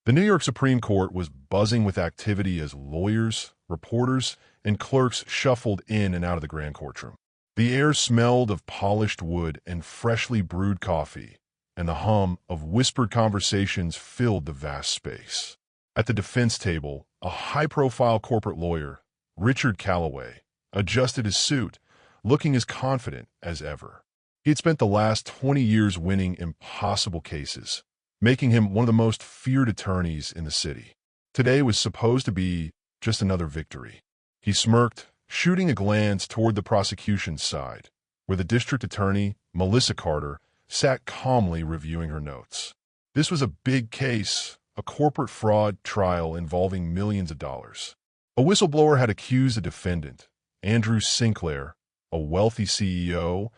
The New York Supreme Court was buzzing with activity as lawyers, reporters, and clerks shuffled in and out of the grand courtroom. The air smelled of polished wood and freshly brewed coffee, and the hum of whispered conversations filled the vast space. At the defense table, a high-profile corporate lawyer, Richard Calloway, adjusted his suit, looking as confident as ever. He had spent the last 20 years winning impossible cases, making him one of the most feared attorneys in the city. Today was supposed to be just another victory. He smirked, shooting a glance toward the prosecution's side, where the district attorney, Melissa Carter, sat calmly reviewing her notes. This was a big case, a corporate fraud trial involving millions of dollars. A whistleblower had accused the defendant, Andrew Sinclair, a wealthy CEO,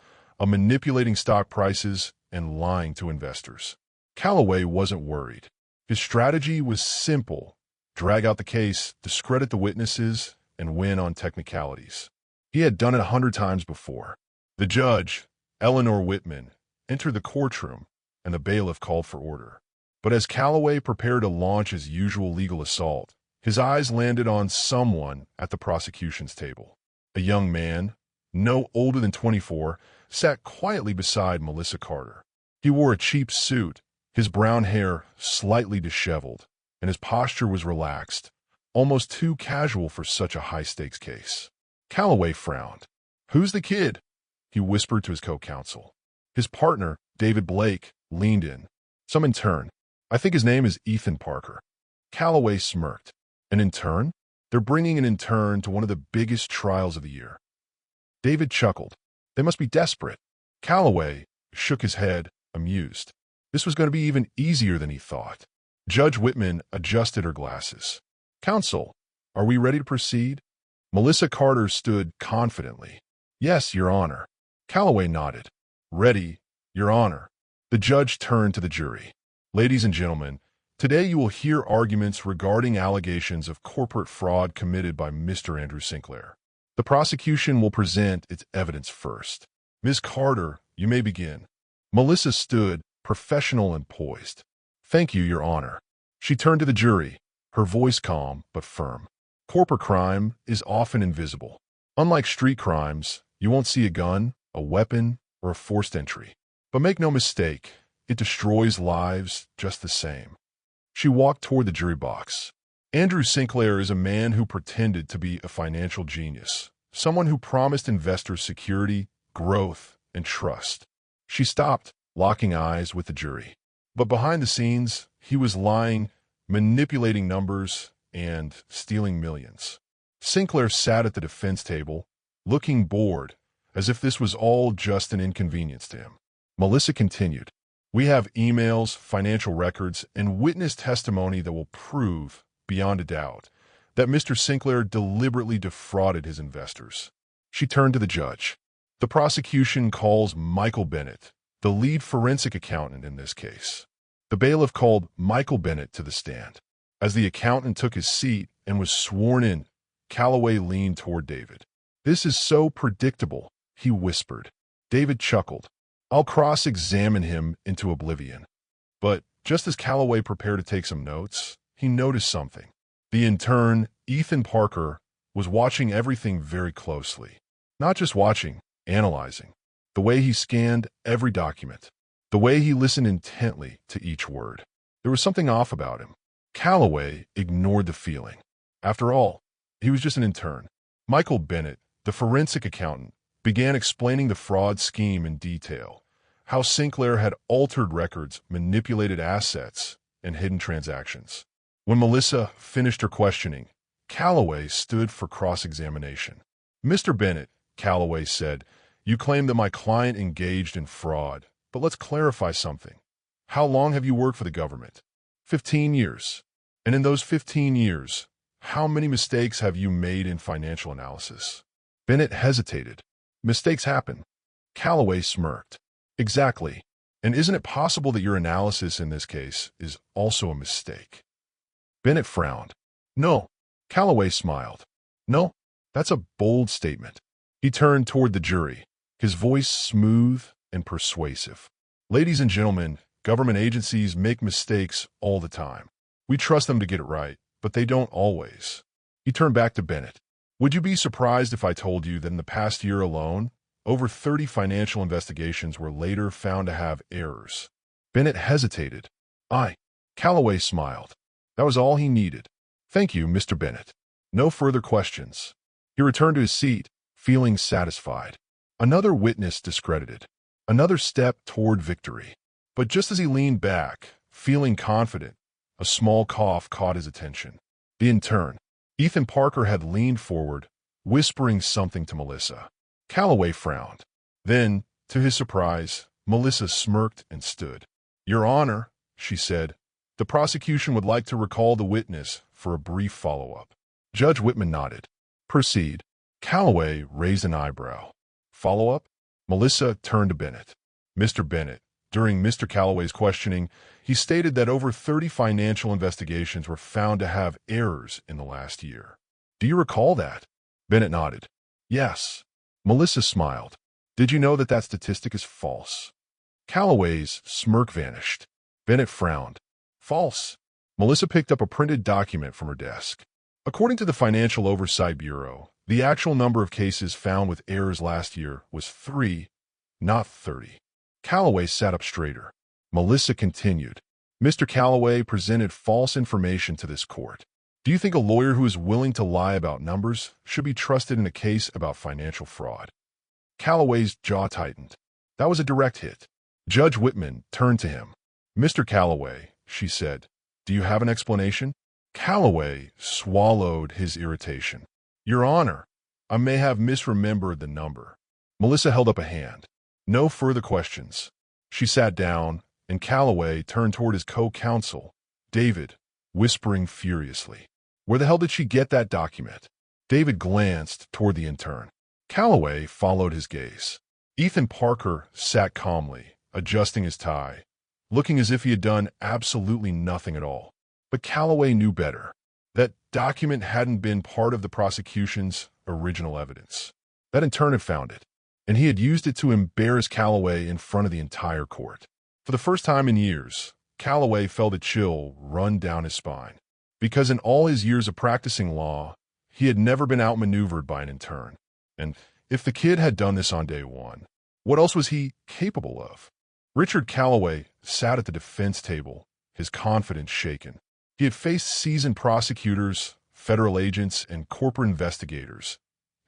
of manipulating stock prices and lying to investors. Calloway wasn't worried. His strategy was simple: drag out the case, discredit the witnesses, and win on technicalities. He had done it 100 times before. The judge, Eleanor Whitman, entered the courtroom, and the bailiff called for order. But as Calloway prepared to launch his usual legal assault, his eyes landed on someone at the prosecution's table. A young man, no older than 24, sat quietly beside Melissa Carter. He wore a cheap suit, his brown hair slightly disheveled, and his posture was relaxed, almost too casual for such a high-stakes case. Calloway frowned. "Who's the kid?" he whispered to his co-counsel. His partner, David Blake, leaned in. "Some intern. I think his name is Ethan Parker." Calloway smirked. "An intern? They're bringing an intern to one of the biggest trials of the year." David chuckled. "They must be desperate." Calloway shook his head, amused. This was going to be even easier than he thought. Judge Whitman adjusted her glasses. "Counsel, are we ready to proceed?" Melissa Carter stood confidently. "Yes, Your Honor." Calloway nodded. "Ready, Your Honor." The judge turned to the jury. "Ladies and gentlemen, today you will hear arguments regarding allegations of corporate fraud committed by Mr. Andrew Sinclair. The prosecution will present its evidence first. Ms. Carter, you may begin." Melissa stood, professional and poised. "Thank you, Your Honor." She turned to the jury, her voice calm but firm. "Corporate crime is often invisible. Unlike street crimes, you won't see a gun, a weapon, or a forced entry. But make no mistake, it destroys lives just the same." She walked toward the jury box. "Andrew Sinclair is a man who pretended to be a financial genius, someone who promised investors security, growth, and trust." She stopped, locking eyes with the jury. But behind the scenes, he was lying, manipulating numbers, and stealing millions. Sinclair sat at the defense table, looking bored, as if this was all just an inconvenience to him. Melissa continued, "We have emails, financial records, and witness testimony that will prove, beyond a doubt, that Mr. Sinclair deliberately defrauded his investors." She turned to the judge. "The prosecution calls Michael Bennett, the lead forensic accountant in this case." The bailiff called Michael Bennett to the stand. As the accountant took his seat and was sworn in, Calloway leaned toward David. "This is so predictable," he whispered. David chuckled. "I'll cross-examine him into oblivion." But just as Calloway prepared to take some notes, he noticed something. The intern, Ethan Parker, was watching everything very closely. Not just watching, analyzing. The way he scanned every document. The way he listened intently to each word. There was something off about him. Calloway ignored the feeling. After all, he was just an intern. Michael Bennett, the forensic accountant, began explaining the fraud scheme in detail. How Sinclair had altered records, manipulated assets, and hidden transactions. When Melissa finished her questioning, Calloway stood for cross-examination. "Mr. Bennett," Calloway said, "you claim that my client engaged in fraud, but let's clarify something. How long have you worked for the government?" 15 years. "And in those 15 years, how many mistakes have you made in financial analysis?" Bennett hesitated. "Mistakes happen." Calloway smirked. "Exactly. And isn't it possible that your analysis in this case is also a mistake?" Bennett frowned. "No." Calloway smiled. "No, that's a bold statement." He turned toward the jury, his voice smooth and persuasive. "Ladies and gentlemen, government agencies make mistakes all the time. We trust them to get it right, but they don't always. He turned back to Bennett. Would you be surprised if I told you that in the past year alone, over 30 financial investigations were later found to have errors? Bennett hesitated. Calloway smiled. That was all he needed. Thank you, Mr. Bennett. No further questions. He returned to his seat, feeling satisfied. Another witness discredited. Another step toward victory. But just as he leaned back, feeling confident, a small cough caught his attention. The intern, Ethan Parker, had leaned forward, whispering something to Melissa. Calloway frowned. Then, to his surprise, Melissa smirked and stood. Your Honor, she said, the prosecution would like to recall the witness for a brief follow-up. Judge Whitman nodded. Proceed. Calloway raised an eyebrow. Follow-up? Melissa turned to Bennett. Mr. Bennett, during Mr. Calloway's questioning, he stated that over 30 financial investigations were found to have errors in the last year. Do you recall that? Bennett nodded. Yes. Melissa smiled. Did you know that that statistic is false? Calloway's smirk vanished. Bennett frowned. False. Melissa picked up a printed document from her desk. According to the Financial Oversight Bureau, the actual number of cases found with errors last year was 3, not 30. Calloway sat up straighter. Melissa continued. Mr. Calloway presented false information to this court. Do you think a lawyer who is willing to lie about numbers should be trusted in a case about financial fraud? Calloway's jaw tightened. That was a direct hit. Judge Whitman turned to him. Mr. Calloway, she said, do you have an explanation? Calloway swallowed his irritation. Your Honor, I may have misremembered the number. Melissa held up a hand. No further questions. She sat down, and Calloway turned toward his co-counsel, David, whispering furiously. Where the hell did she get that document? David glanced toward the intern. Calloway followed his gaze. Ethan Parker sat calmly, adjusting his tie, looking as if he had done absolutely nothing at all. But Calloway knew better. That document hadn't been part of the prosecution's original evidence. That intern had found it, and he had used it to embarrass Calloway in front of the entire court. For the first time in years, Calloway felt a chill run down his spine. Because in all his years of practicing law, he had never been outmaneuvered by an intern. And if the kid had done this on day one, what else was he capable of? Richard Calloway sat at the defense table, his confidence shaken. He had faced seasoned prosecutors, federal agents, and corporate investigators,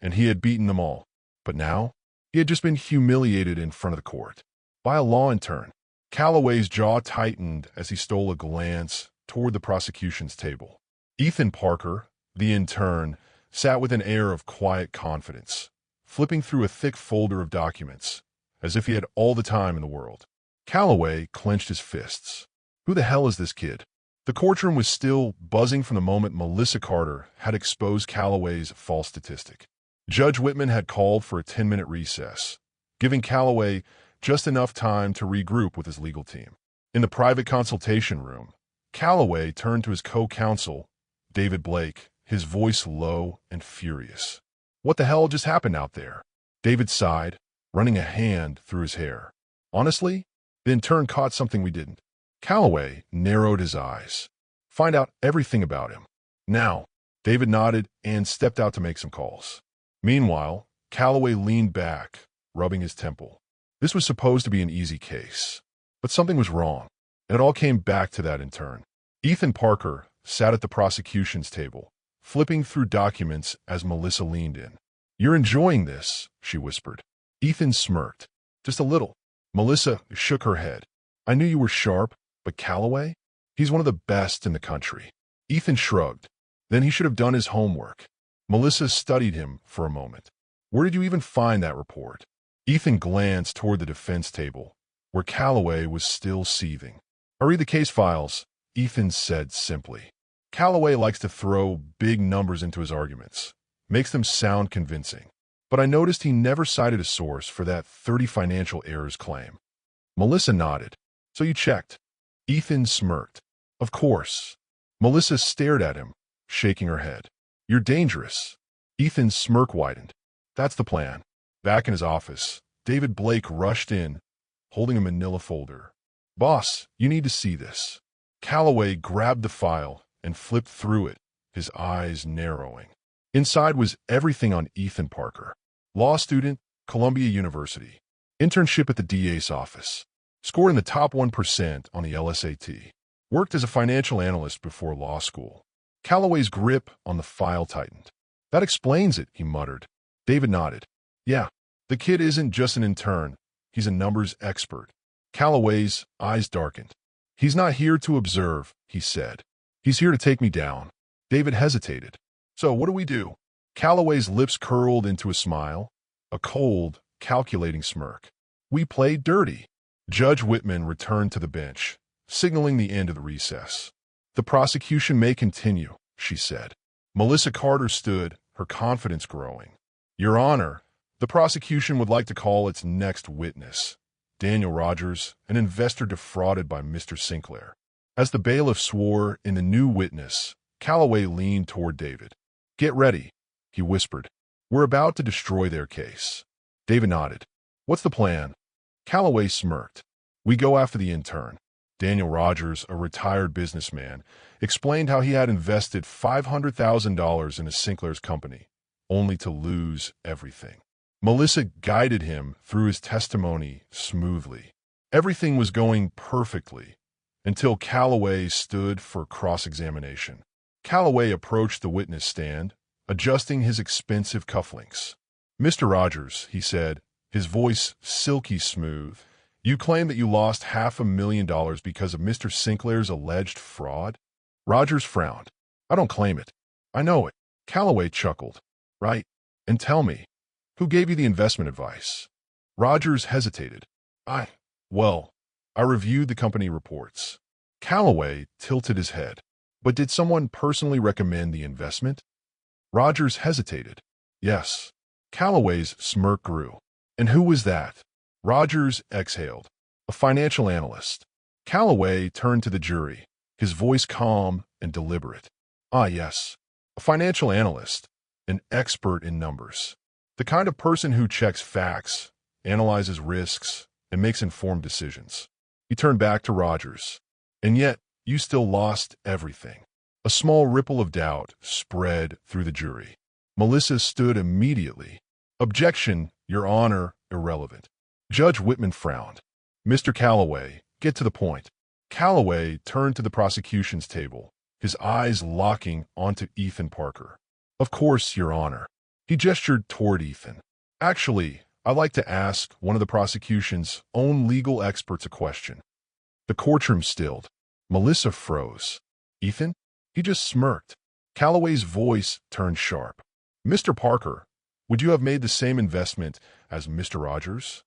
and he had beaten them all. But now, he had just been humiliated in front of the court by a law intern. Calloway's jaw tightened as he stole a glance toward the prosecution's table. Ethan Parker, the intern, sat with an air of quiet confidence, flipping through a thick folder of documents, as if he had all the time in the world. Calloway clenched his fists. Who the hell is this kid? The courtroom was still buzzing from the moment Melissa Carter had exposed Calloway's false statistic. Judge Whitman had called for a 10-minute recess, giving Calloway just enough time to regroup with his legal team. In the private consultation room, Calloway turned to his co-counsel, David Blake, his voice low and furious. What the hell just happened out there? David sighed, running a hand through his hair. Honestly, the intern caught something we didn't. Calloway narrowed his eyes. Find out everything about him. Now, David nodded and stepped out to make some calls. Meanwhile, Calloway leaned back, rubbing his temple. This was supposed to be an easy case, but something was wrong, and it all came back to that intern. Ethan Parker sat at the prosecution's table, flipping through documents as Melissa leaned in. You're enjoying this, she whispered. Ethan smirked. Just a little. Melissa shook her head. I knew you were sharp, but Calloway? He's one of the best in the country. Ethan shrugged. Then he should have done his homework. Melissa studied him for a moment. Where did you even find that report? Ethan glanced toward the defense table, where Calloway was still seething. I read the case files, Ethan said simply. Calloway likes to throw big numbers into his arguments, makes them sound convincing. But I noticed he never cited a source for that 30 financial errors claim. Melissa nodded. So you checked. Ethan smirked. Of course. Melissa stared at him, shaking her head. You're dangerous. Ethan's smirk widened. That's the plan. Back in his office, David Blake rushed in, holding a manila folder. Boss, you need to see this. Calloway grabbed the file and flipped through it, his eyes narrowing. Inside was everything on Ethan Parker. Law student, Columbia University. Internship at the DA's office. Scored in the top 1% on the LSAT. Worked as a financial analyst before law school. Calloway's grip on the file tightened. That explains it, he muttered. David nodded. Yeah, the kid isn't just an intern. He's a numbers expert. Calloway's eyes darkened. He's not here to observe, he said. He's here to take me down. David hesitated. So what do we do? Calloway's lips curled into a smile, a cold, calculating smirk. We play dirty. Judge Whitman returned to the bench, signaling the end of the recess. The prosecution may continue, she said. Melissa Carter stood, her confidence growing. Your Honor, the prosecution would like to call its next witness, Daniel Rogers, an investor defrauded by Mr. Sinclair. As the bailiff swore in the new witness, Calloway leaned toward David. Get ready, he whispered. We're about to destroy their case. David nodded. What's the plan? Calloway smirked. We go after the intern. Daniel Rogers, a retired businessman, explained how he had invested $500,000 in a Sinclair's company, only to lose everything. Melissa guided him through his testimony smoothly. Everything was going perfectly until Calloway stood for cross-examination. Calloway approached the witness stand, adjusting his expensive cufflinks. Mr. Rogers, he said, his voice silky smooth, you claim that you lost $500,000 because of Mr. Sinclair's alleged fraud? Rogers frowned. I don't claim it. I know it. Calloway chuckled. Right. And tell me, who gave you the investment advice? Rogers hesitated. I reviewed the company reports. Calloway tilted his head. But did someone personally recommend the investment? Rogers hesitated. Yes. Calloway's smirk grew. And who was that? Rogers exhaled. A financial analyst. Calloway turned to the jury, his voice calm and deliberate. Ah, yes. A financial analyst. An expert in numbers. The kind of person who checks facts, analyzes risks, and makes informed decisions. He turned back to Rogers. And yet, you still lost everything. A small ripple of doubt spread through the jury. Melissa stood immediately. Objection, Your Honor, irrelevant. Judge Whitman frowned. Mr. Calloway, get to the point. Calloway turned to the prosecution's table, his eyes locking onto Ethan Parker. Of course, Your Honor. He gestured toward Ethan. Actually, I'd like to ask one of the prosecution's own legal experts a question. The courtroom stilled. Melissa froze. Ethan? He just smirked. Calloway's voice turned sharp. Mr. Parker, would you have made the same investment as Mr. Rogers?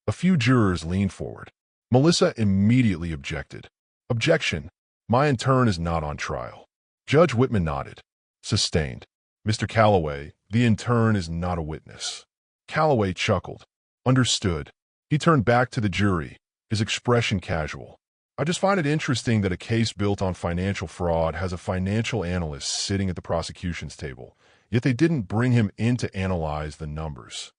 A few jurors leaned forward. Melissa immediately objected. Objection. My intern is not on trial. Judge Whitman nodded. Sustained. Mr. Calloway, the intern is not a witness. Calloway chuckled. Understood. He turned back to the jury, his expression casual. I just find it interesting that a case built on financial fraud has a financial analyst sitting at the prosecution's table, yet they didn't bring him in to analyze the numbers.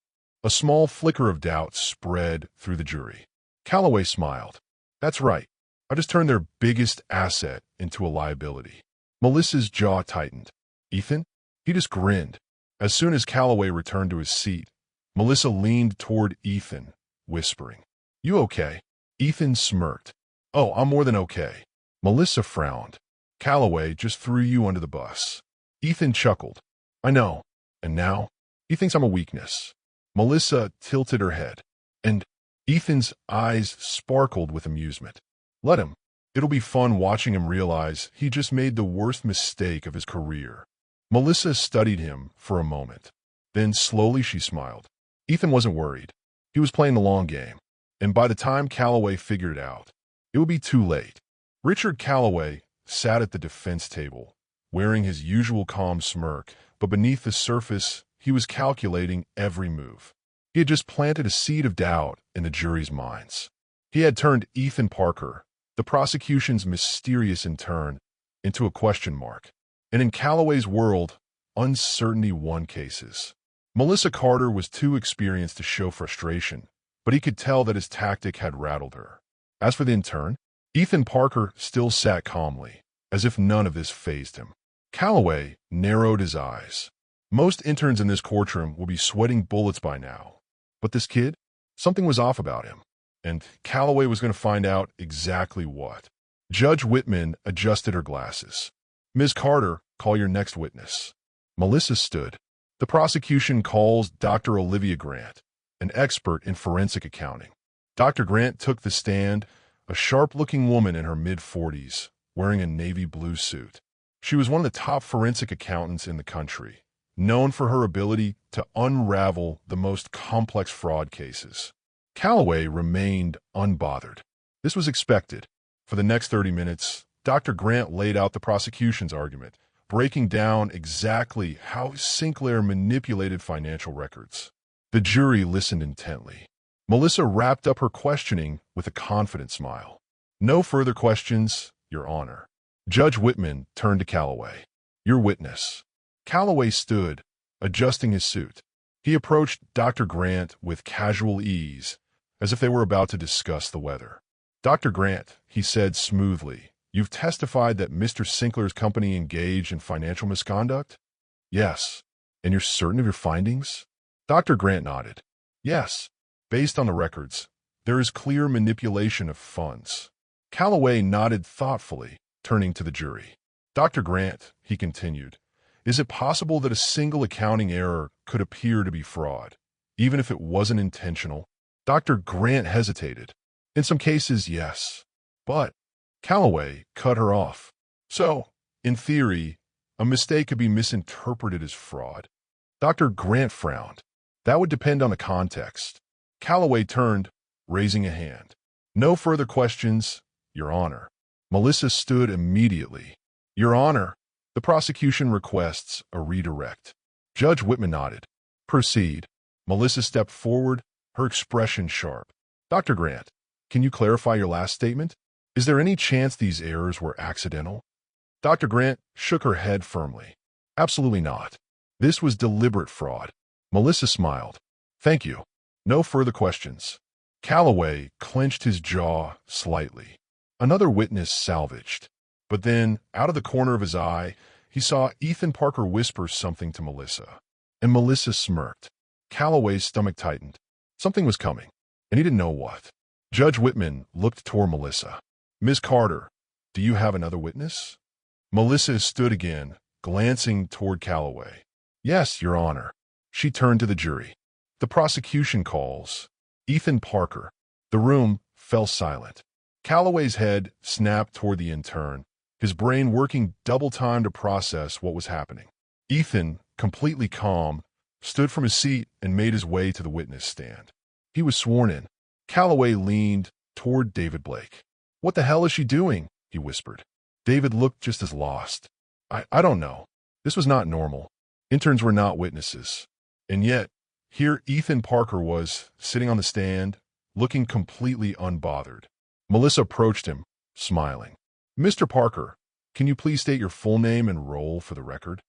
A small flicker of doubt spread through the jury. Calloway smiled. That's right. I just turned their biggest asset into a liability. Melissa's jaw tightened. Ethan? He just grinned. As soon as Calloway returned to his seat, Melissa leaned toward Ethan, whispering, You okay? Ethan smirked. Oh, I'm more than okay. Melissa frowned. Calloway just threw you under the bus. Ethan chuckled. I know. And now? He thinks I'm a weakness. Melissa tilted her head. And Ethan's eyes sparkled with amusement. Let him. It'll be fun watching him realize he just made the worst mistake of his career. Melissa studied him for a moment. Then slowly she smiled. Ethan wasn't worried. He was playing the long game. And by the time Calloway figured it out, it would be too late. Richard Calloway sat at the defense table, wearing his usual calm smirk, but beneath the surface, he was calculating every move. He had just planted a seed of doubt in the jury's minds. He had turned Ethan Parker, the prosecution's mysterious intern, into a question mark. And in Calloway's world, uncertainty won cases. Melissa Carter was too experienced to show frustration, but he could tell that his tactic had rattled her. As for the intern, Ethan Parker still sat calmly, as if none of this fazed him. Calloway narrowed his eyes. Most interns in this courtroom will be sweating bullets by now. But this kid? Something was off about him. And Calloway was going to find out exactly what. Judge Whitman adjusted her glasses. Ms. Carter, call your next witness. Melissa stood. The prosecution calls Dr. Olivia Grant, an expert in forensic accounting. Dr. Grant took the stand, a sharp-looking woman in her mid-40s, wearing a navy blue suit. She was one of the top forensic accountants in the country, known for her ability to unravel the most complex fraud cases. Calloway remained unbothered. This was expected. For the next 30 minutes, Dr. Grant laid out the prosecution's argument, breaking down exactly how Sinclair manipulated financial records. The jury listened intently. Melissa wrapped up her questioning with a confident smile. No further questions, Your Honor. Judge Whitman turned to Calloway. Your witness. Calloway stood, adjusting his suit. He approached Dr. Grant with casual ease, as if they were about to discuss the weather. Dr. Grant, he said smoothly, you've testified that Mr. Sinclair's company engaged in financial misconduct? Yes. And you're certain of your findings? Dr. Grant nodded. Yes. Based on the records, there is clear manipulation of funds. Calloway nodded thoughtfully, turning to the jury. Dr. Grant, he continued, is it possible that a single accounting error could appear to be fraud, even if it wasn't intentional? Dr. Grant hesitated. In some cases, yes. But Calloway cut her off. So, in theory, a mistake could be misinterpreted as fraud. Dr. Grant frowned. That would depend on the context. Calloway turned, raising a hand. No further questions, Your Honor. Melissa stood immediately. Your Honor, the prosecution requests a redirect. Judge Whitman nodded. Proceed. Melissa stepped forward, her expression sharp. Dr. Grant, can you clarify your last statement? Is there any chance these errors were accidental? Dr. Grant shook her head firmly. Absolutely not. This was deliberate fraud. Melissa smiled. Thank you. No further questions. Calloway clenched his jaw slightly. Another witness salvaged. But then, out of the corner of his eye, he saw Ethan Parker whisper something to Melissa. And Melissa smirked. Calloway's stomach tightened. Something was coming, and he didn't know what. Judge Whitman looked toward Melissa. Ms. Carter, do you have another witness? Melissa stood again, glancing toward Calloway. Yes, Your Honor. She turned to the jury. The prosecution calls Ethan Parker. The room fell silent. Calloway's head snapped toward the intern, his brain working double time to process what was happening. Ethan, completely calm, stood from his seat and made his way to the witness stand. He was sworn in. Calloway leaned toward David Blake. What the hell is she doing? He whispered. David looked just as lost. I don't know. This was not normal. Interns were not witnesses. And yet, here Ethan Parker was, sitting on the stand, looking completely unbothered. Melissa approached him, smiling. Mr. Parker, can you please state your full name and role for the record?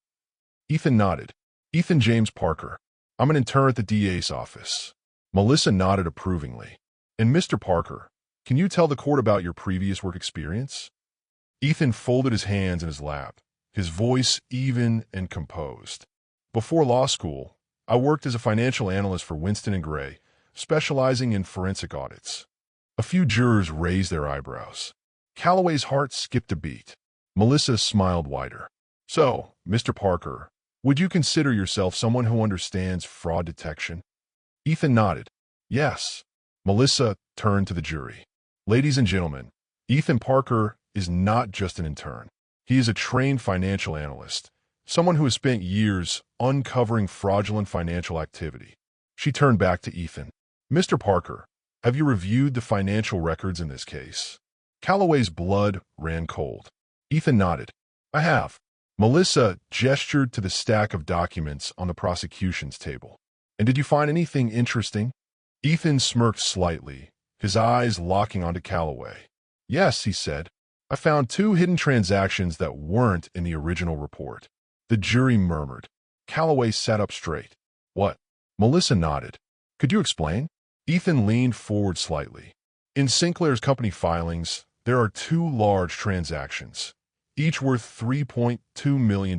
Ethan nodded. Ethan James Parker. I'm an intern at the DA's office. Melissa nodded approvingly. And Mr. Parker, can you tell the court about your previous work experience? Ethan folded his hands in his lap, his voice even and composed. Before law school, I worked as a financial analyst for Winston & Gray, specializing in forensic audits. A few jurors raised their eyebrows. Calloway's heart skipped a beat. Melissa smiled wider. So, Mr. Parker, would you consider yourself someone who understands fraud detection? Ethan nodded. Yes. Melissa turned to the jury. Ladies and gentlemen, Ethan Parker is not just an intern. He is a trained financial analyst, someone who has spent years uncovering fraudulent financial activity. She turned back to Ethan. Mr. Parker, have you reviewed the financial records in this case? Calloway's blood ran cold. Ethan nodded. I have. Melissa gestured to the stack of documents on the prosecution's table. And did you find anything interesting? Ethan smirked slightly, his eyes locking onto Calloway. Yes, he said. I found 2 hidden transactions that weren't in the original report. The jury murmured. Calloway sat up straight. What? Melissa nodded. Could you explain? Ethan leaned forward slightly. In Sinclair's company filings, There are two large transactions, each worth $3.2 million,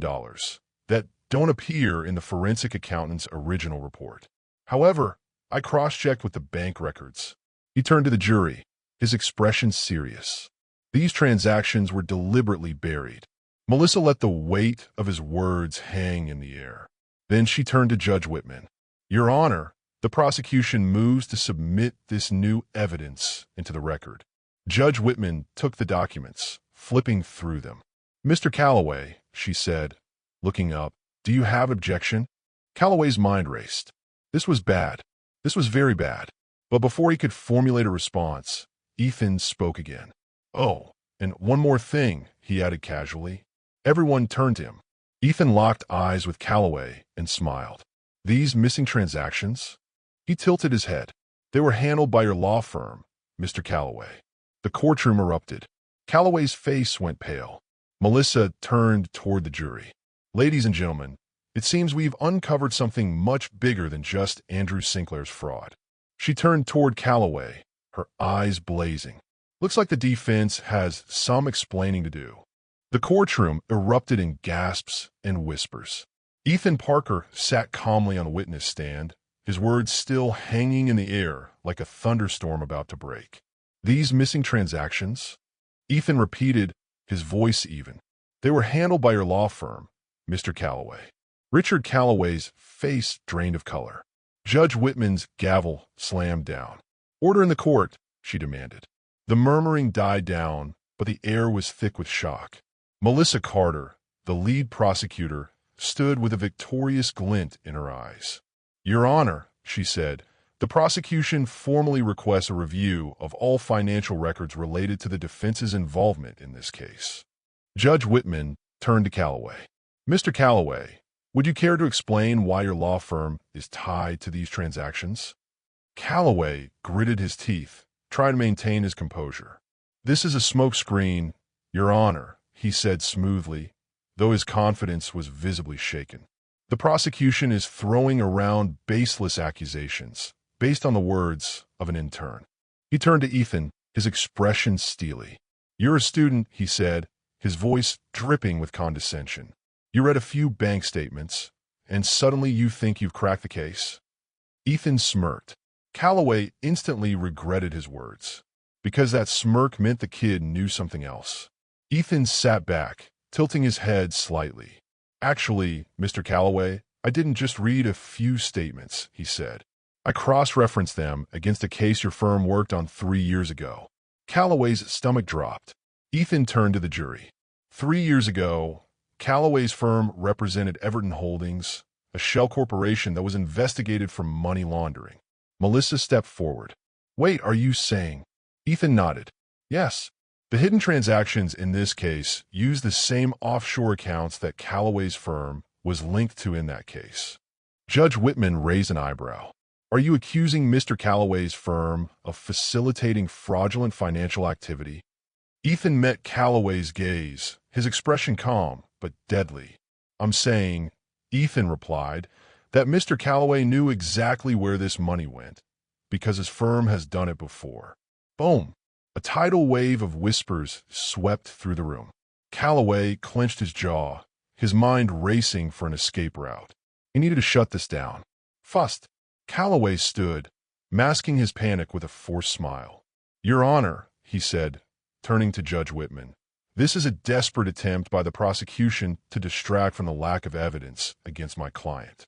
that don't appear in the forensic accountant's original report. However, I cross-checked with the bank records. He turned to the jury, his expression serious. These transactions were deliberately buried. Melissa let the weight of his words hang in the air. Then she turned to Judge Whitman. Your Honor, the prosecution moves to submit this new evidence into the record. Judge Whitman took the documents, flipping through them. Mr. Calloway, she said, looking up, do you have objection? Calloway's mind raced. This was bad. This was very bad. But before he could formulate a response, Ethan spoke again. Oh, and one more thing, he added casually. Everyone turned to him. Ethan locked eyes with Calloway and smiled. These missing transactions? He tilted his head. They were handled by your law firm, Mr. Calloway. The courtroom erupted. Calloway's face went pale. Melissa turned toward the jury. Ladies and gentlemen, it seems we've uncovered something much bigger than just Andrew Sinclair's fraud. She turned toward Calloway, her eyes blazing. Looks like the defense has some explaining to do. The courtroom erupted in gasps and whispers. Ethan Parker sat calmly on the witness stand, his words still hanging in the air like a thunderstorm about to break. These missing transactions? Ethan repeated, his voice even. They were handled by your law firm, Mr. Calloway. Richard Calloway's face drained of color. Judge Whitman's gavel slammed down. Order in the court, she demanded. The murmuring died down, but the air was thick with shock. Melissa Carter, the lead prosecutor, stood with a victorious glint in her eyes. Your Honor, she said, the prosecution formally requests a review of all financial records related to the defense's involvement in this case. Judge Whitman turned to Calloway. Mr. Calloway, would you care to explain why your law firm is tied to these transactions? Calloway gritted his teeth, trying to maintain his composure. This is a smokescreen, Your Honor, he said smoothly, though his confidence was visibly shaken. The prosecution is throwing around baseless accusations, based on the words of an intern. He turned to Ethan, his expression steely. You're a student, he said, his voice dripping with condescension. You read a few bank statements, and suddenly you think you've cracked the case? Ethan smirked. Calloway instantly regretted his words, because that smirk meant the kid knew something else. Ethan sat back, tilting his head slightly. Actually, Mr. Calloway, I didn't just read a few statements, he said. I cross-referenced them against a case your firm worked on 3 years ago. Calloway's stomach dropped. Ethan turned to the jury. 3 years ago, Calloway's firm represented Everton Holdings, a shell corporation that was investigated for money laundering. Melissa stepped forward. Wait, are you saying? Ethan nodded. Yes. The hidden transactions in this case use the same offshore accounts that Calloway's firm was linked to in that case. Judge Whitman raised an eyebrow. Are you accusing Mr. Calloway's firm of facilitating fraudulent financial activity? Ethan met Calloway's gaze, his expression calm but deadly. I'm saying, Ethan replied, that Mr. Calloway knew exactly where this money went, because his firm has done it before. Boom! A tidal wave of whispers swept through the room. Calloway clenched his jaw, his mind racing for an escape route. He needed to shut this down. Fust. Calloway stood, masking his panic with a forced smile. Your Honor, he said, turning to Judge Whitman, this is a desperate attempt by the prosecution to distract from the lack of evidence against my client.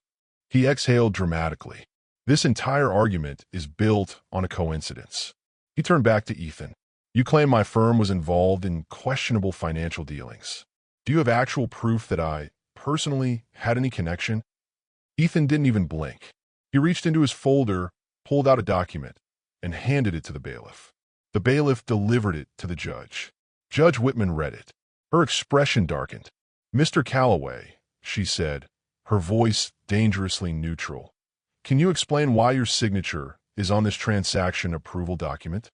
He exhaled dramatically. This entire argument is built on a coincidence. He turned back to Ethan. You claim my firm was involved in questionable financial dealings. Do you have actual proof that I, personally, had any connection? Ethan didn't even blink. He reached into his folder, pulled out a document, and handed it to the bailiff. The bailiff delivered it to the judge. Judge Whitman read it. Her expression darkened. Mr. Calloway, she said, her voice dangerously neutral. Can you explain why your signature is on this transaction approval document?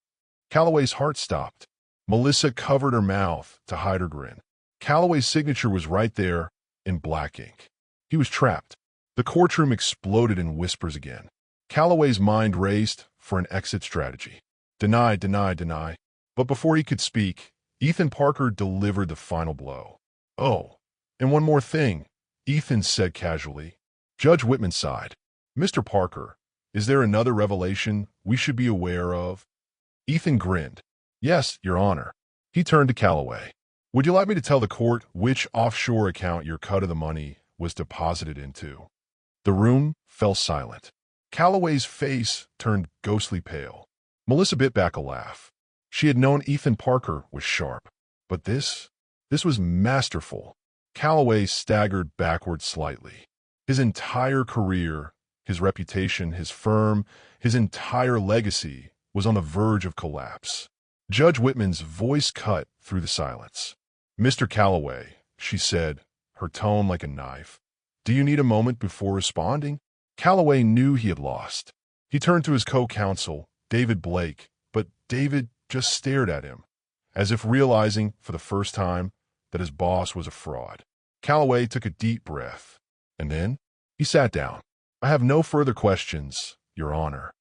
Calloway's heart stopped. Melissa covered her mouth to hide her grin. Calloway's signature was right there in black ink. He was trapped. The courtroom exploded in whispers again. Calloway's mind raced for an exit strategy. Deny, deny, deny. But before he could speak, Ethan Parker delivered the final blow. "Oh, and one more thing," Ethan said casually. Judge Whitman sighed. "Mr. Parker, is there another revelation we should be aware of?" Ethan grinned. "Yes, Your Honor." He turned to Calloway. "Would you like me to tell the court which offshore account your cut of the money was deposited into?" The room fell silent. Calloway's face turned ghostly pale. Melissa bit back a laugh. She had known Ethan Parker was sharp. But this was masterful. Calloway staggered backward slightly. His entire career, his reputation, his firm, his entire legacy was on the verge of collapse. Judge Whitman's voice cut through the silence. "Mr. Calloway," she said, her tone like a knife, "do you need a moment before responding?" Calloway knew he had lost. He turned to his co-counsel, David Blake, but David just stared at him, as if realizing for the first time that his boss was a fraud. Calloway took a deep breath, and then he sat down. "I have no further questions, Your Honor."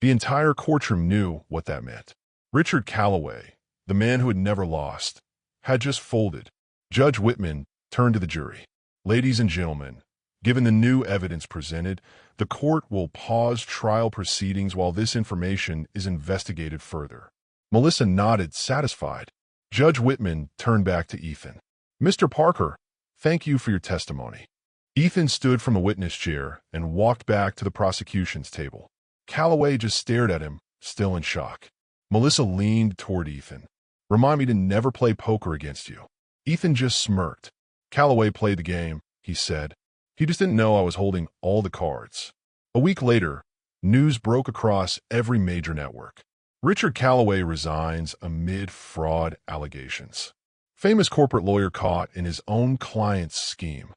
The entire courtroom knew what that meant. Richard Calloway, the man who had never lost, had just folded. Judge Whitman turned to the jury. "Ladies and gentlemen, given the new evidence presented, the court will pause trial proceedings while this information is investigated further." Melissa nodded, satisfied. Judge Whitman turned back to Ethan. "Mr. Parker, thank you for your testimony." Ethan stood from the witness chair and walked back to the prosecution's table. Calloway just stared at him, still in shock. Melissa leaned toward Ethan. "Remind me to never play poker against you." Ethan just smirked. "Calloway played the game," he said. "He just didn't know I was holding all the cards." A week later, news broke across every major network. Richard Calloway resigns amid fraud allegations. Famous corporate lawyer caught in his own client's scheme.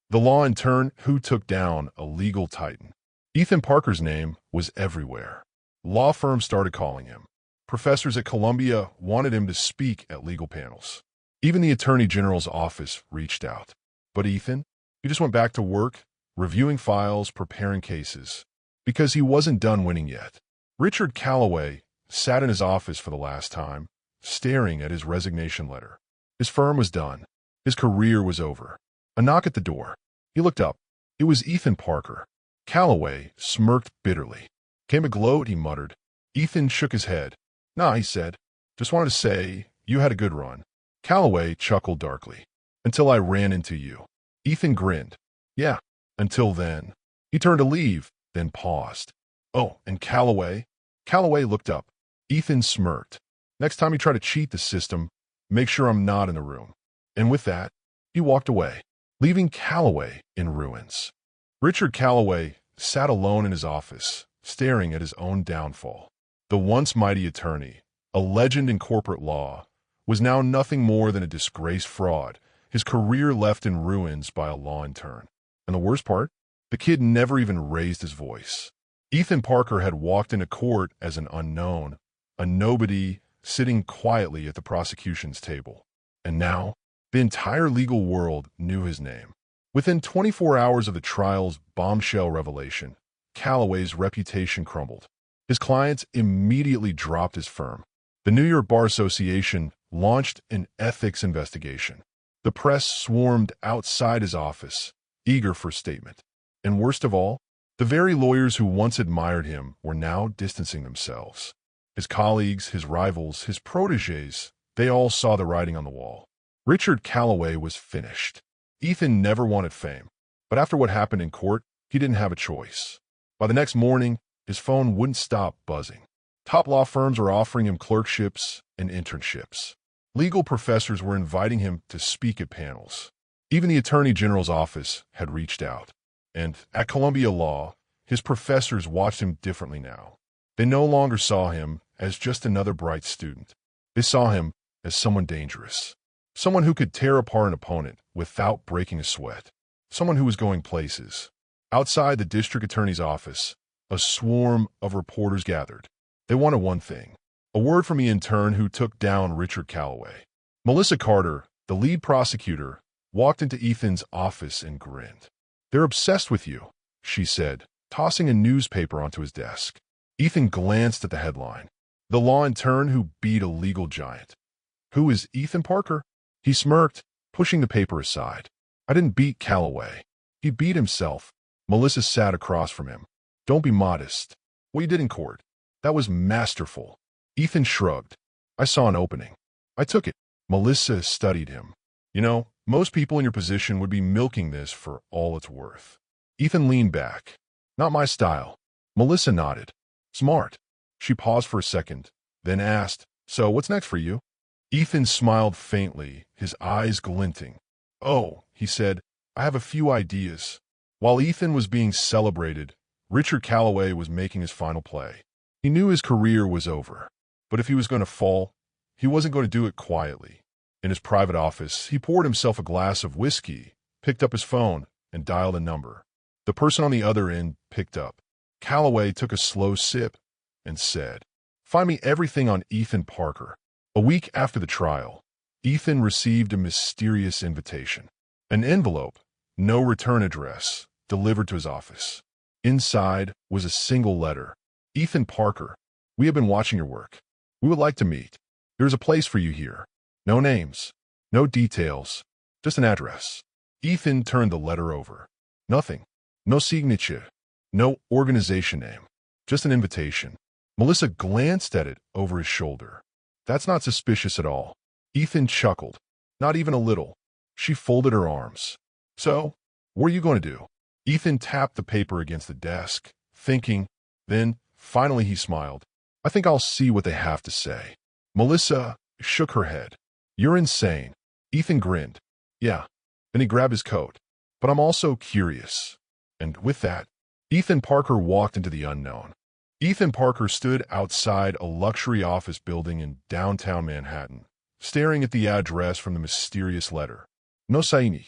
The law intern who took down a legal titan. Ethan Parker's name was everywhere. Law firms started calling him. Professors at Columbia wanted him to speak at legal panels. Even the Attorney General's office reached out. But Ethan, he just went back to work, reviewing files, preparing cases, because he wasn't done winning yet. Richard Calloway sat in his office for the last time, staring at his resignation letter. His firm was done. His career was over. A knock at the door. He looked up. It was Ethan Parker. Calloway smirked bitterly. "Came a gloat," he muttered. Ethan shook his head. "Nah," he said. "Just wanted to say you had a good run." Calloway chuckled darkly. "Until I ran into you." Ethan grinned. "Yeah, until then." He turned to leave, then paused. "Oh, and Calloway?" Calloway looked up. Ethan smirked. "Next time you try to cheat the system, make sure I'm not in the room." And with that, he walked away, leaving Calloway in ruins. Richard Calloway sat alone in his office, staring at his own downfall. The once mighty attorney, a legend in corporate law, was now nothing more than a disgraced fraud, his career left in ruins by a law intern. And the worst part? The kid never even raised his voice. Ethan Parker had walked into court as an unknown, a nobody sitting quietly at the prosecution's table. And now, the entire legal world knew his name. Within 24 hours of the trial's bombshell revelation, Calloway's reputation crumbled. His clients immediately dropped his firm. The New York Bar Association launched an ethics investigation. The press swarmed outside his office, eager for statement. And worst of all, the very lawyers who once admired him were now distancing themselves. His colleagues, his rivals, his protégés, they all saw the writing on the wall. Richard Calloway was finished. Ethan never wanted fame, but after what happened in court, he didn't have a choice. By the next morning, his phone wouldn't stop buzzing. Top law firms were offering him clerkships and internships. Legal professors were inviting him to speak at panels. Even the Attorney General's office had reached out. And at Columbia Law, his professors watched him differently now. They no longer saw him as just another bright student. They saw him as someone dangerous. Someone who could tear apart an opponent without breaking a sweat. Someone who was going places. Outside the district attorney's office, a swarm of reporters gathered. They wanted one thing: a word from the intern who took down Richard Calloway. Melissa Carter, the lead prosecutor, walked into Ethan's office and grinned. "They're obsessed with you," she said, tossing a newspaper onto his desk. Ethan glanced at the headline. The law intern who beat a legal giant. Who is Ethan Parker? He smirked, pushing the paper aside. I didn't beat Calloway. He beat himself. Melissa sat across from him. Don't be modest. What you did in court, that was masterful. Ethan shrugged. I saw an opening. I took it. Melissa studied him. You know, most people in your position would be milking this for all it's worth. Ethan leaned back. Not my style. Melissa nodded. Smart. She paused for a second, then asked, So, what's next for you? Ethan smiled faintly, his eyes glinting. Oh, he said, I have a few ideas. While Ethan was being celebrated, Richard Calloway was making his final play. He knew his career was over, but if he was going to fall, he wasn't going to do it quietly. In his private office, he poured himself a glass of whiskey, picked up his phone, and dialed a number. The person on the other end picked up. Calloway took a slow sip and said, Find me everything on Ethan Parker. A week after the trial, Ethan received a mysterious invitation. An envelope, no return address, delivered to his office. Inside was a single letter. Ethan Parker, we have been watching your work. We would like to meet. There is a place for you here. No names, no details, just an address. Ethan turned the letter over. Nothing. No signature. No organization name. Just an invitation. Melissa glanced at it over his shoulder. That's not suspicious at all. Ethan chuckled. Not even a little. She folded her arms. So, what are you going to do? Ethan tapped the paper against the desk, thinking. Then, finally he smiled. I think I'll see what they have to say. Melissa shook her head. You're insane. Ethan grinned. Yeah. Then he grabbed his coat. But I'm also curious. And with that, Ethan Parker walked into the unknown. Ethan Parker stood outside a luxury office building in downtown Manhattan, staring at the address from the mysterious letter. No sign,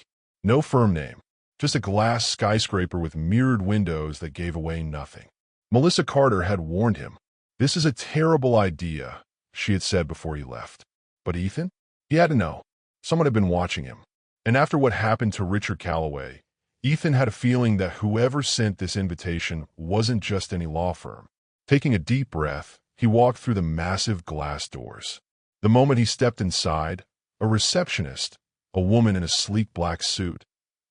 no firm name, just a glass skyscraper with mirrored windows that gave away nothing. Melissa Carter had warned him. This is a terrible idea, she had said before he left. But Ethan? He had to know. Someone had been watching him. And after what happened to Richard Calloway, Ethan had a feeling that whoever sent this invitation wasn't just any law firm. Taking a deep breath, he walked through the massive glass doors. The moment he stepped inside, a receptionist, a woman in a sleek black suit,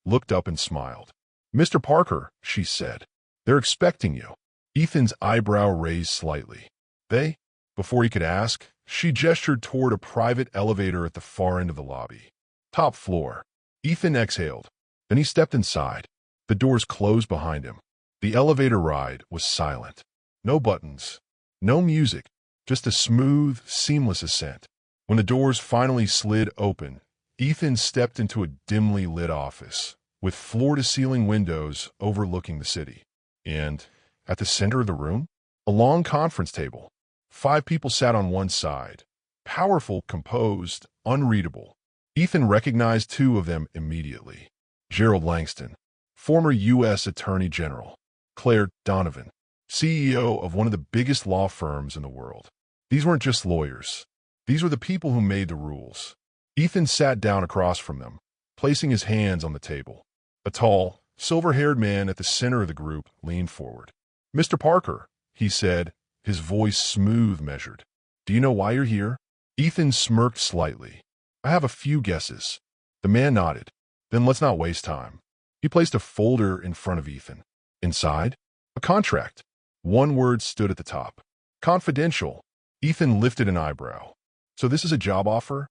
looked up and smiled. Mr. Parker, she said, they're expecting you. Ethan's eyebrow raised slightly. They? Before he could ask, she gestured toward a private elevator at the far end of the lobby. Top floor. Ethan exhaled. Then he stepped inside. The doors closed behind him. The elevator ride was silent. No buttons, no music, just a smooth, seamless ascent. When the doors finally slid open, Ethan stepped into a dimly lit office with floor-to-ceiling windows overlooking the city. And at the center of the room, a long conference table. 5 people sat on one side, powerful, composed, unreadable. Ethan recognized 2 of them immediately. Gerald Langston, former U.S. Attorney General. Claire Donovan, CEO of one of the biggest law firms in the world. These weren't just lawyers. These were the people who made the rules. Ethan sat down across from them, placing his hands on the table. A tall, silver-haired man at the center of the group leaned forward. Mr. Parker, he said, his voice smooth measured. Do you know why you're here? Ethan smirked slightly. I have a few guesses. The man nodded. Then let's not waste time. He placed a folder in front of Ethan. Inside, a contract. One word stood at the top. Confidential. Ethan lifted an eyebrow. So this is a job offer?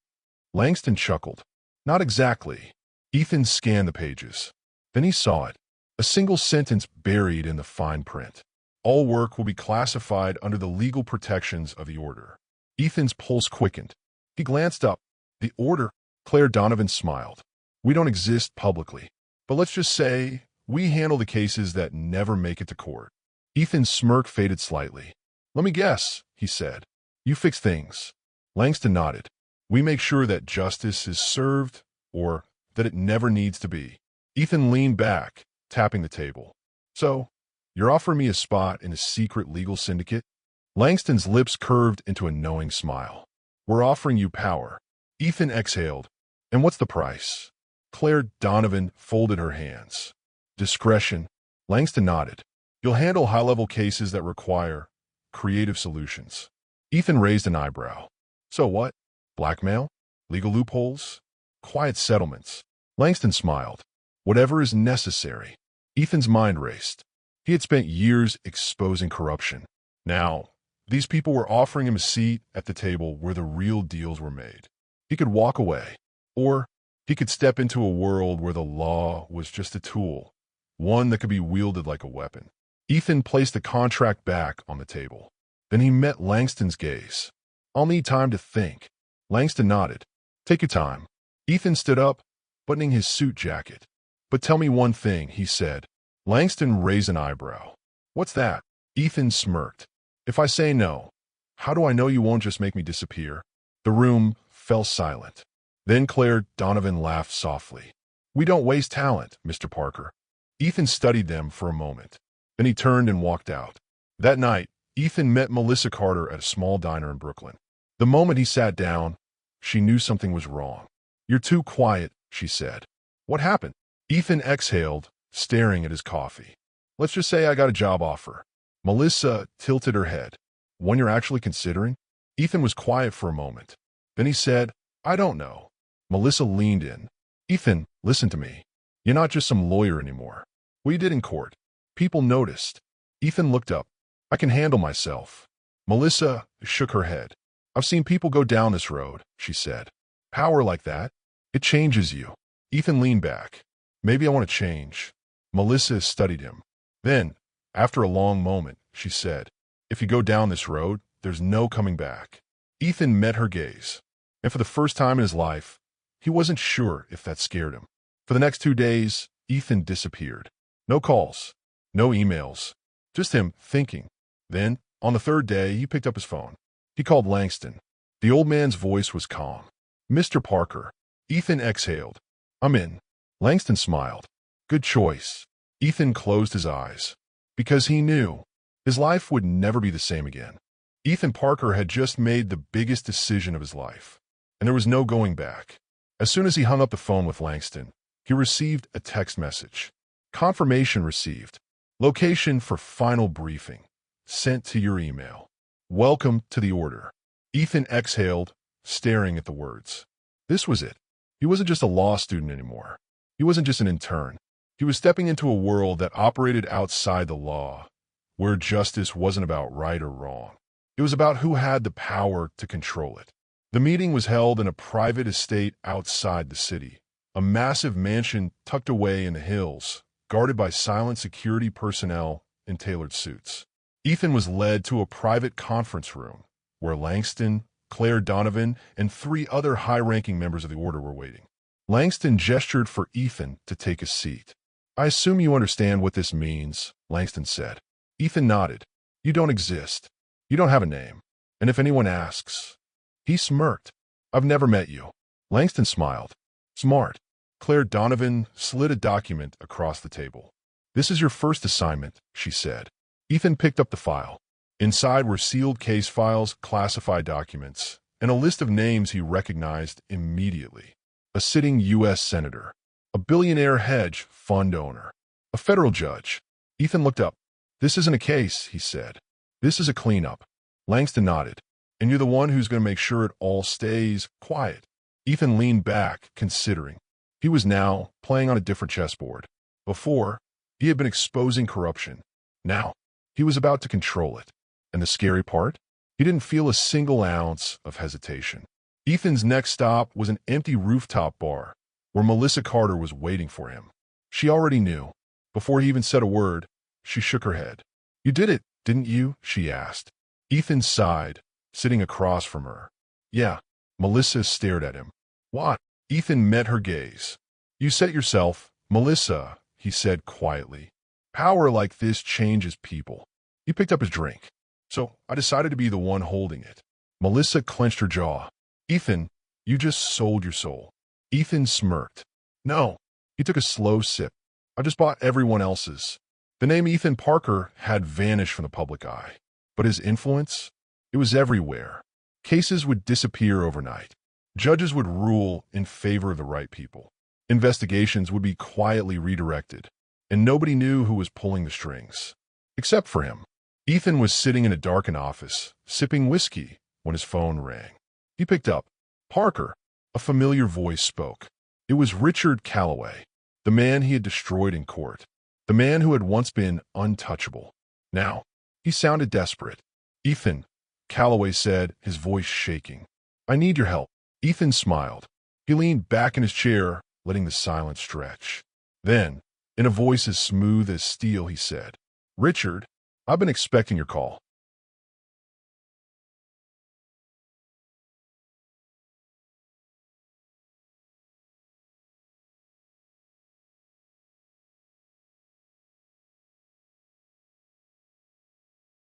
Langston chuckled. Not exactly. Ethan scanned the pages. Then he saw it. A single sentence buried in the fine print. All work will be classified under the legal protections of the order. Ethan's pulse quickened. He glanced up. The order? Claire Donovan smiled. We don't exist publicly. But let's just say we handle the cases that never make it to court. Ethan's smirk faded slightly. Let me guess, he said. You fix things. Langston nodded. We make sure that justice is served or that it never needs to be. Ethan leaned back, tapping the table. So, you're offering me a spot in a secret legal syndicate? Langston's lips curved into a knowing smile. We're offering you power. Ethan exhaled. And what's the price? Claire Donovan folded her hands. Discretion. Langston nodded. You'll handle high-level cases that require creative solutions. Ethan raised an eyebrow. So what? Blackmail? Legal loopholes? Quiet settlements? Langston smiled. Whatever is necessary. Ethan's mind raced. He had spent years exposing corruption. Now, these people were offering him a seat at the table where the real deals were made. He could walk away, or he could step into a world where the law was just a tool, one that could be wielded like a weapon. Ethan placed the contract back on the table. Then he met Langston's gaze. I'll need time to think. Langston nodded. Take your time. Ethan stood up, buttoning his suit jacket. But tell me one thing, he said. Langston raised an eyebrow. What's that? Ethan smirked. If I say no, how do I know you won't just make me disappear? The room fell silent. Then Claire Donovan laughed softly. We don't waste talent, Mr. Parker. Ethan studied them for a moment. Then he turned and walked out. That night, Ethan met Melissa Carter at a small diner in Brooklyn. The moment he sat down, she knew something was wrong. You're too quiet, she said. What happened? Ethan exhaled, staring at his coffee. Let's just say I got a job offer. Melissa tilted her head. One you're actually considering? Ethan was quiet for a moment. Then he said, I don't know. Melissa leaned in. Ethan, listen to me. You're not just some lawyer anymore. What you did in court. People noticed. Ethan looked up. I can handle myself. Melissa shook her head. I've seen people go down this road, she said. Power like that, it changes you. Ethan leaned back. Maybe I want to change. Melissa studied him. Then, after a long moment, she said, if you go down this road, there's no coming back. Ethan met her gaze. And for the first time in his life, he wasn't sure if that scared him. For the next 2 days, Ethan disappeared. No calls, no emails, just him thinking. Then, on the 3rd day, he picked up his phone. He called Langston. The old man's voice was calm. Mr. Parker. Ethan exhaled. I'm in. Langston smiled. Good choice. Ethan closed his eyes. Because he knew his life would never be the same again. Ethan Parker had just made the biggest decision of his life, and there was no going back. As soon as he hung up the phone with Langston, he received a text message. Confirmation received. Location for final briefing. Sent to your email. Welcome to the order. Ethan exhaled, staring at the words. This was it. He wasn't just a law student anymore. He wasn't just an intern. He was stepping into a world that operated outside the law, where justice wasn't about right or wrong. It was about who had the power to control it. The meeting was held in a private estate outside the city, a massive mansion tucked away in the hills, guarded by silent security personnel in tailored suits. Ethan was led to a private conference room where Langston, Claire Donovan, and 3 other high-ranking members of the order were waiting. Langston gestured for Ethan to take a seat. I assume you understand what this means, Langston said. Ethan nodded. You don't exist. You don't have a name. And if anyone asks... He smirked. I've never met you. Langston smiled. Smart. Claire Donovan slid a document across the table. This is your first assignment, she said. Ethan picked up the file. Inside were sealed case files, classified documents, and a list of names he recognized immediately. A sitting U.S. senator, a billionaire hedge fund owner, a federal judge. Ethan looked up. This isn't a case, he said. This is a cleanup. Langston nodded. And you're the one who's going to make sure it all stays quiet. Ethan leaned back, considering. He was now playing on a different chessboard. Before, he had been exposing corruption. Now, he was about to control it. And the scary part? He didn't feel a single ounce of hesitation. Ethan's next stop was an empty rooftop bar, where Melissa Carter was waiting for him. She already knew. Before he even said a word, she shook her head. You did it, didn't you? She asked. Ethan sighed, sitting across from her. Yeah. Melissa stared at him. What? Ethan met her gaze. You said it yourself, Melissa, he said quietly. Power like this changes people. He picked up his drink. So I decided to be the one holding it. Melissa clenched her jaw. Ethan, you just sold your soul. Ethan smirked. No. He took a slow sip. I just bought everyone else's. The name Ethan Parker had vanished from the public eye. But his influence? It was everywhere. Cases would disappear overnight. Judges would rule in favor of the right people. Investigations would be quietly redirected. And nobody knew who was pulling the strings. Except for him. Ethan was sitting in a darkened office, sipping whiskey, when his phone rang. He picked up. "Parker," a familiar voice spoke. It was Richard Calloway, the man he had destroyed in court, the man who had once been untouchable. Now, he sounded desperate. "Ethan," Calloway said, his voice shaking. "I need your help." Ethan smiled. He leaned back in his chair, letting the silence stretch. Then, in a voice as smooth as steel, he said, "Richard, I've been expecting your call.